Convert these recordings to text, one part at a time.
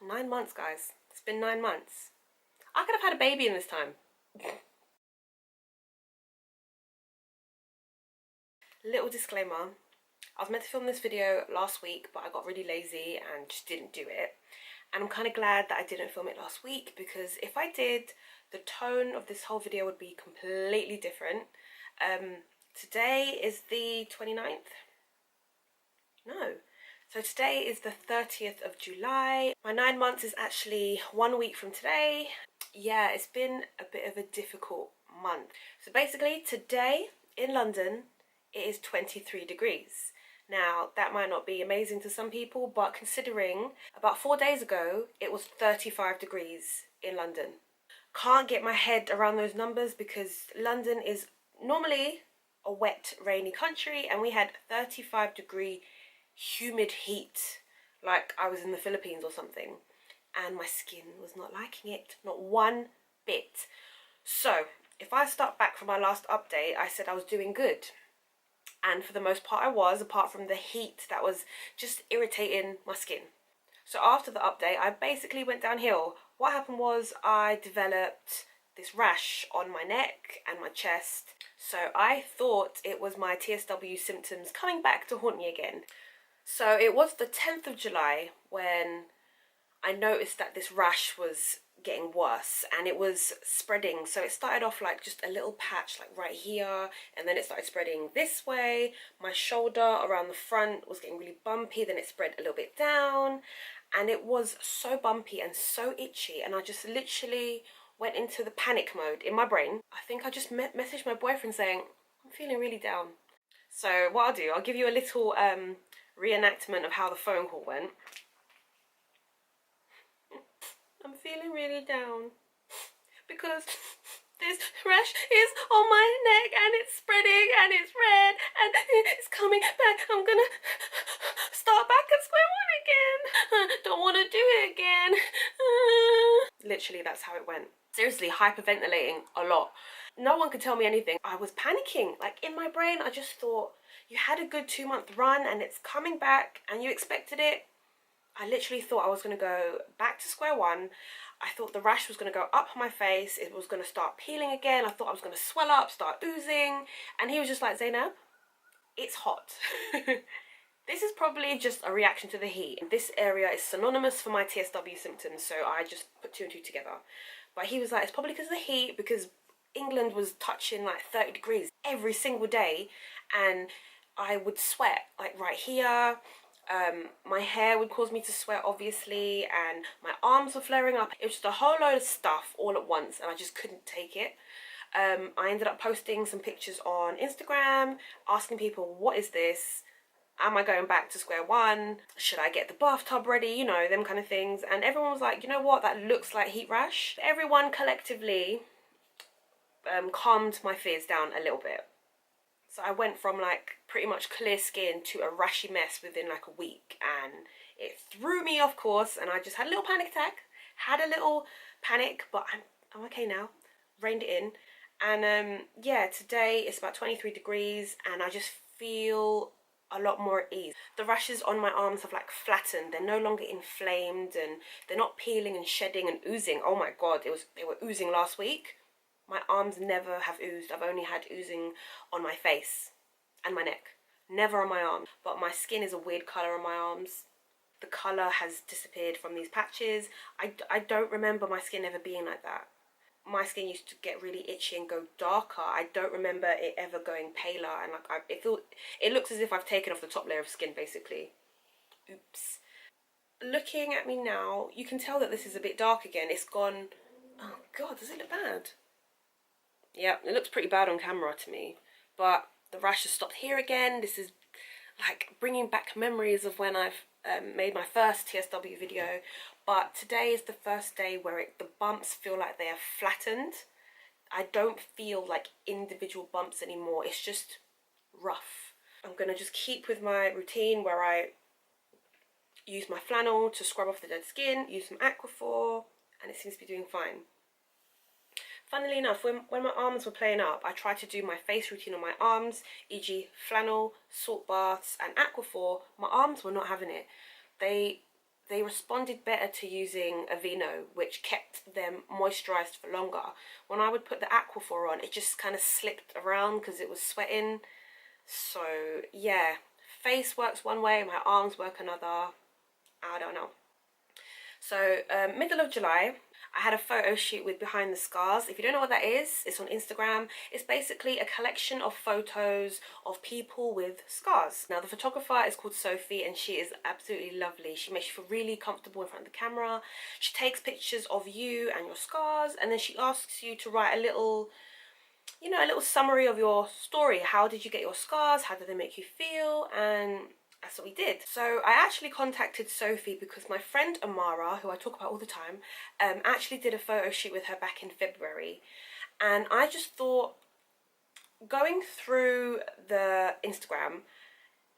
9 months, guys. It's been 9 months. I could have had a baby in this time. Little disclaimer. I was meant to film this video last week, but I got really lazy and just didn't do it. And I'm kind of glad that I didn't film it last week, because if I did, the tone of this whole video would be completely different. Today is the 29th? No. So today is the 30th of July. My 9 months is actually 1 week from today. Yeah, it's been a bit of a difficult month. So basically today in London, it is 23 degrees. Now, that might not be amazing to some people, but considering about 4 days ago, it was 35 degrees in London. Can't get my head around those numbers because London is normally a wet, rainy country, and we had 35-degree humid heat, like I was in the Philippines or something, and my skin was not liking it, not one bit. So, if I start back from my last update, I said I was doing good. And for the most part I was, apart from the heat that was just irritating my skin. So after the update, I basically went downhill. What happened was I developed this rash on my neck and my chest. So I thought it was my TSW symptoms coming back to haunt me again. So it was the 10th of July when I noticed that this rash was getting worse and it was spreading. So it started off like just a little patch like right here, and then it started spreading this way. My shoulder around the front was getting really bumpy, then it spread a little bit down, and it was so bumpy and so itchy, and I just literally went into the panic mode in my brain. I think I just messaged my boyfriend saying, I'm feeling really down. So what I'll do, I'll give you a little reenactment of how the phone call went. I'm feeling really down because this rash is on my neck and it's spreading and it's red and it's coming back. I'm gonna start back at square one again. Don't want to do it again. Literally, that's how it went. Seriously, hyperventilating a lot. No one could tell me anything. I was panicking. Like, in my brain, I just thought, you had a good 2-month run and it's coming back and you expected it. I literally thought I was going to go back to square one. I thought the rash was going to go up my face. It was going to start peeling again. I thought I was going to swell up, start oozing. And he was just like, Zainab, it's hot. This is probably just a reaction to the heat. This area is synonymous for my TSW symptoms, so I just put 2 and 2 together. But he was like, it's probably because of the heat, because England was touching like 30 degrees every single day, and I would sweat like right here. My hair would cause me to sweat, obviously, and my arms were flaring up. It was just a whole load of stuff all at once, and I just couldn't take it. I ended up posting some pictures on Instagram, asking people, what is this? Am I going back to square one? Should I get the bathtub ready? You know, them kind of things. And everyone was like, you know what, that looks like heat rash. Everyone collectively calmed my fears down a little bit. So I went from like pretty much clear skin to a rashy mess within like a week, and it threw me off course, and I just had a little panic attack. Had a little panic, but I'm okay now. Reined it in. And yeah, today it's about 23 degrees and I just feel a lot more at ease. The rashes on my arms have like flattened. They're no longer inflamed and they're not peeling and shedding and oozing. Oh my god, they were oozing last week. My arms never have oozed. I've only had oozing on my face and my neck. Never on my arms. But my skin is a weird colour on my arms. The colour has disappeared from these patches. I don't remember my skin ever being like that. My skin used to get really itchy and go darker. I don't remember it ever going paler, and like it looks as if I've taken off the top layer of skin basically. Oops. Looking at me now, you can tell that this is a bit dark again. It's gone. Oh god, does it look bad? Yeah, it looks pretty bad on camera to me, but the rash has stopped here again. This is like bringing back memories of when I've made my first TSW video, but today is the first day where the bumps feel like they have flattened. I don't feel like individual bumps anymore. It's just rough. I'm gonna just keep with my routine where I use my flannel to scrub off the dead skin, use some Aquaphor, and it seems to be doing fine. Funnily enough, when my arms were playing up, I tried to do my face routine on my arms, e.g. flannel, salt baths and Aquaphor. My arms were not having it. They they responded better to using Aveeno, which kept them moisturized for longer. When I would put the Aquaphor on, it just kind of slipped around because it was sweating. So yeah, face works one way, my arms work another. I don't know. So middle of July, I had a photo shoot with Behind the Scars. If you don't know what that is, it's on Instagram. It's basically a collection of photos of people with scars. Now, the photographer is called Sophie, and she is absolutely lovely. She makes you feel really comfortable in front of the camera. She takes pictures of you and your scars, and then she asks you to write a little, you know, a little summary of your story. How did you get your scars? How did they make you feel? And that's what we did. So I actually contacted Sophie because my friend Amara, who I talk about all the time, actually did a photo shoot with her back in February. And I just thought, going through the Instagram,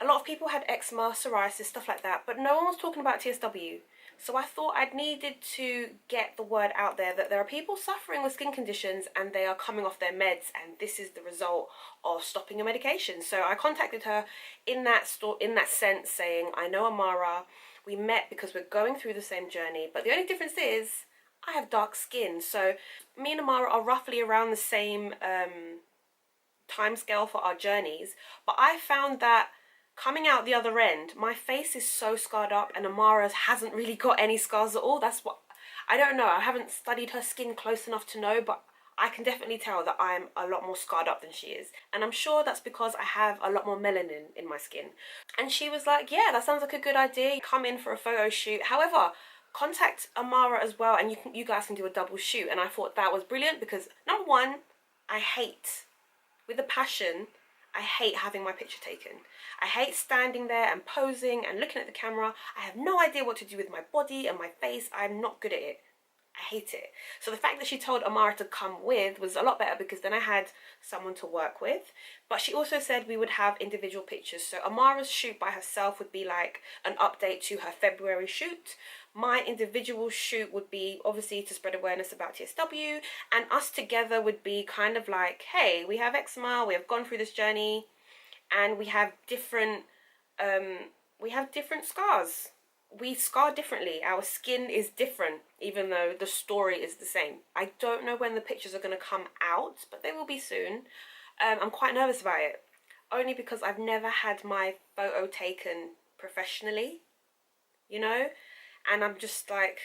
a lot of people had eczema, psoriasis, stuff like that, but no one was talking about TSW. So I thought I'd needed to get the word out there that there are people suffering with skin conditions and they are coming off their meds, and this is the result of stopping your medication. So I contacted her in that sense, saying, I know Amara, we met because we're going through the same journey, but the only difference is I have dark skin. So me and Amara are roughly around the same time scale for our journeys, but I found that coming out the other end, my face is so scarred up, and Amara's hasn't really got any scars at all. That's what, I don't know, I haven't studied her skin close enough to know, but I can definitely tell that I'm a lot more scarred up than she is. And I'm sure that's because I have a lot more melanin in my skin. And she was like, yeah, that sounds like a good idea. Come in for a photo shoot. However, contact Amara as well, and you guys can do a double shoot. And I thought that was brilliant because, number one, I hate, with a passion, I hate having my picture taken. I hate standing there and posing and looking at the camera. I have no idea what to do with my body and my face. I'm not good at it. I hate it. So the fact that she told Amara to come with was a lot better, because then I had someone to work with. But she also said we would have individual pictures. So Amara's shoot by herself would be like an update to her February shoot. My individual shoot would be obviously to spread awareness about TSW, and us together would be kind of like, hey, we have eczema, we have gone through this journey, and we have different scars. We scar differently. Our skin is different, even though the story is the same. I don't know when the pictures are going to come out, but they will be soon. I'm quite nervous about it, only because I've never had my photo taken professionally, you know? And I'm just like,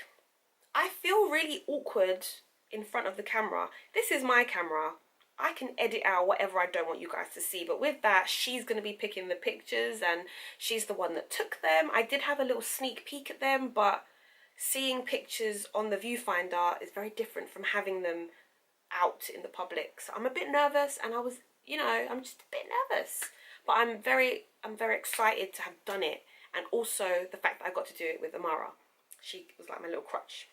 I feel really awkward in front of the camera. This is my camera. I can edit out whatever I don't want you guys to see, but with that, she's going to be picking the pictures, and she's the one that took them. I did have a little sneak peek at them, but seeing pictures on the viewfinder is very different from having them out in the public. So I'm a bit nervous, and I was, you know, I'm just a bit nervous, but I'm very excited to have done it, and also the fact that I got to do it with Amara. She was like my little crutch.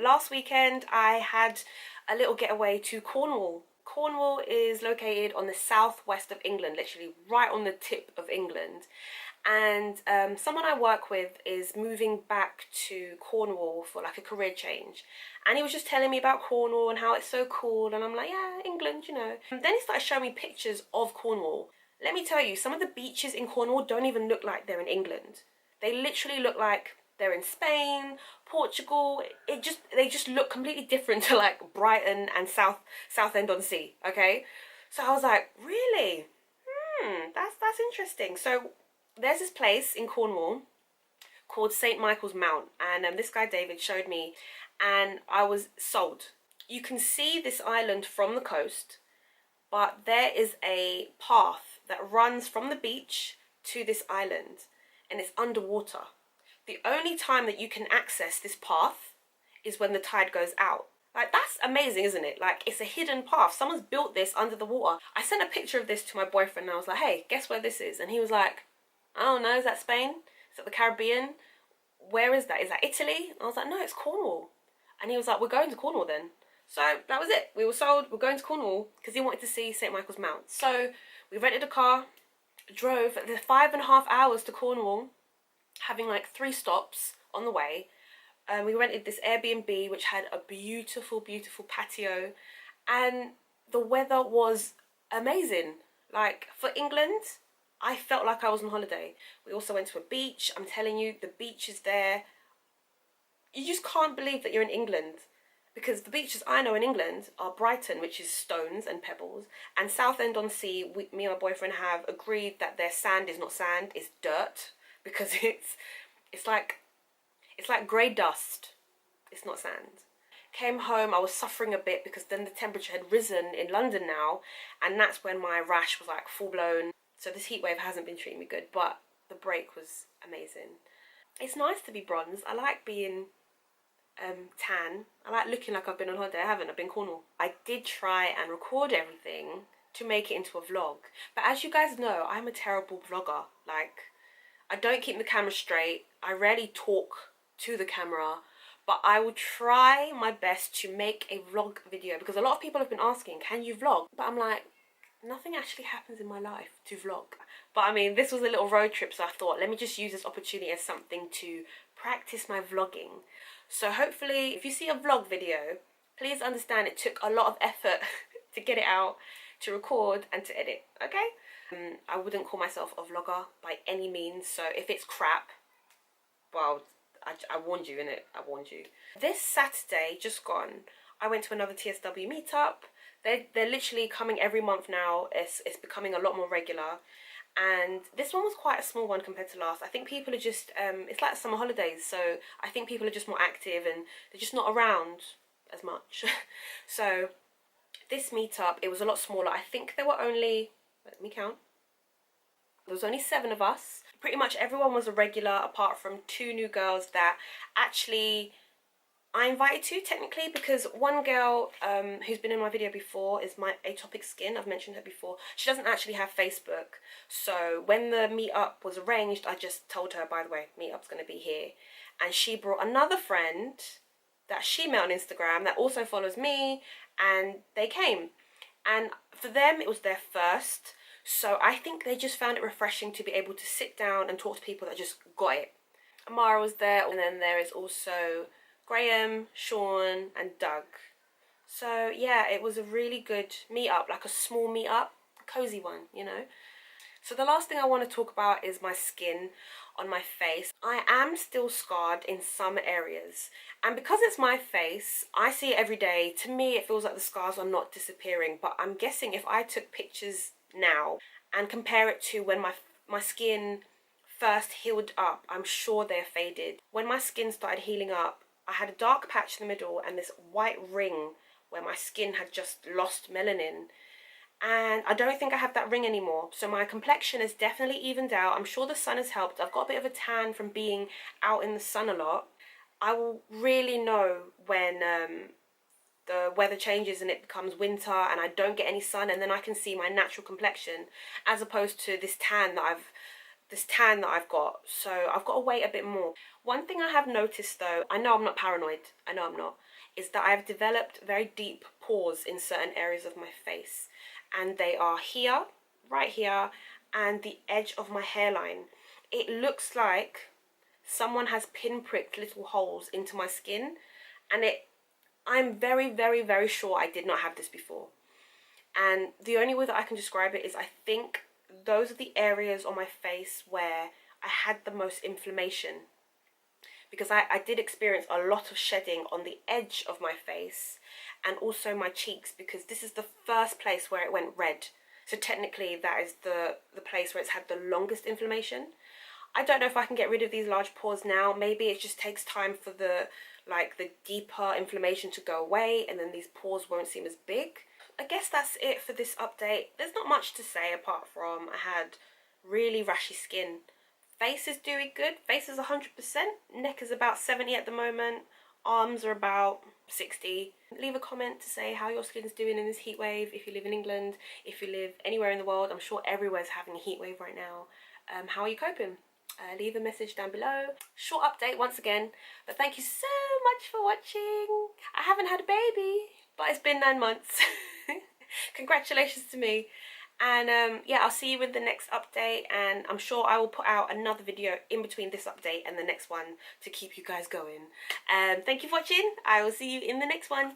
Last weekend, I had a little getaway to Cornwall. Cornwall is located on the southwest of England, literally right on the tip of England. And someone I work with is moving back to Cornwall for like a career change. And he was just telling me about Cornwall and how it's so cool. And I'm like, yeah, England, you know. And then he started showing me pictures of Cornwall. Let me tell you, some of the beaches in Cornwall don't even look like they're in England. They literally look like they're in Spain, Portugal. They just look completely different to like Brighton and Southend-on-Sea, okay? So I was like, really? That's interesting. So there's this place in Cornwall called St. Michael's Mount, and this guy David showed me, and I was sold. You can see this island from the coast, but there is a path that runs from the beach to this island, and it's underwater. The only time that you can access this path is when the tide goes out. Like, that's amazing, isn't it? Like, it's a hidden path. Someone's built this under the water. I sent a picture of this to my boyfriend, and I was like, hey, guess where this is? And he was like, I don't know, is that Spain? Is that the Caribbean? Where is that? Is that Italy? And I was like, no, it's Cornwall. And he was like, we're going to Cornwall then. So that was it. We were sold. We're going to Cornwall because he wanted to see St. Michael's Mount. So we rented a car, drove the 5.5 hours to Cornwall, having like 3 stops on the way. We rented this Airbnb which had a beautiful, beautiful patio, and the weather was amazing. Like, for England, I felt like I was on holiday. We also went to a beach. I'm telling you, the beaches there you just can't believe that you're in England. Because the beaches I know in England are Brighton, which is stones and pebbles, and Southend-on-Sea. Me and my boyfriend have agreed that their sand is not sand, it's dirt, because it's like grey dust. It's not sand. Came home, I was suffering a bit because then the temperature had risen in London now, and that's when my rash was like full blown. So this heat wave hasn't been treating me good, but the break was amazing. It's nice to be bronzed. I like being tan. I like looking like I've been on holiday. I haven't. I've been Cornwall. I did try and record everything to make it into a vlog, but as you guys know, I'm a terrible vlogger. Like, I don't keep the camera straight. I rarely talk to the camera, but I will try my best to make a vlog video, because a lot of people have been asking, can you vlog? But I'm like, nothing actually happens in my life to vlog. But I mean, this was a little road trip, so I thought, let me just use this opportunity as something to practice my vlogging. So hopefully, if you see a vlog video, please understand it took a lot of effort to get it out, to record and to edit, okay? I wouldn't call myself a vlogger by any means, so if it's crap, well, I warned you, innit? I warned you. This Saturday, just gone, I went to another TSW meetup. They're literally coming every month now. It's becoming a lot more regular. And this one was quite a small one compared to last. I think people are just, it's like summer holidays, so I think people are just more active and they're just not around as much. So this meetup, it was a lot smaller. I think there were only, let me count, there was only 7 of us. Pretty much everyone was a regular apart from 2 new girls that actually I invited to, technically, because one girl who's been in my video before is my atopic skin. I've mentioned her before. She doesn't actually have Facebook, so when the meetup was arranged, I just told her, by the way, meetup's going to be here. And she brought another friend that she met on Instagram that also follows me, and they came. And for them, it was their first, so I think they just found it refreshing to be able to sit down and talk to people that just got it. Amara was there, and then there is also Graham, Sean and Doug. So yeah, it was a really good meetup, like a small meetup, a cozy one, you know. So the last thing I want to talk about is my skin on my face. I am still scarred in some areas, and because it's my face, I see it every day. To me, it feels like the scars are not disappearing, but I'm guessing if I took pictures now and compare it to when my skin first healed up, I'm sure they're faded. When my skin started healing up, I had a dark patch in the middle and this white ring where my skin had just lost melanin, and I don't think I have that ring anymore. So my complexion is definitely evened out. I'm sure the sun has helped. I've got a bit of a tan from being out in the sun a lot. I will really know when the weather changes and it becomes winter and I don't get any sun, and then I can see my natural complexion, as opposed to this tan that I've got. So I've got to wait a bit more. One thing I have noticed though, I know I'm not paranoid, I know I'm not, is that I've developed very deep pores in certain areas of my face, and they are here, right here, and the edge of my hairline. It looks like someone has pinpricked little holes into my skin, and I'm very, very, very sure I did not have this before. And the only way that I can describe it is I think those are the areas on my face where I had the most inflammation, because I did experience a lot of shedding on the edge of my face and also my cheeks, because this is the first place where it went red. So technically that is the place where it's had the longest inflammation. I don't know if I can get rid of these large pores now. Maybe it just takes time for the deeper inflammation to go away, and then these pores won't seem as big. I guess that's it for this update. There's not much to say apart from I had really rashy skin. Face is doing good. Face is 100%. Neck is about 70 at the moment. Arms are about 60. Leave a comment to say how your skin's doing in this heat wave. If you live in England, if you live anywhere in the world, I'm sure everywhere's having a heat wave right now. How are you coping? Leave a message down below. Short update once again, but thank you so much for watching. I haven't had a baby, but it's been 9 months. Congratulations to me. And yeah, I'll see you in the next update, and I'm sure I will put out another video in between this update and the next one to keep you guys going. Thank you for watching. I will see you in the next one.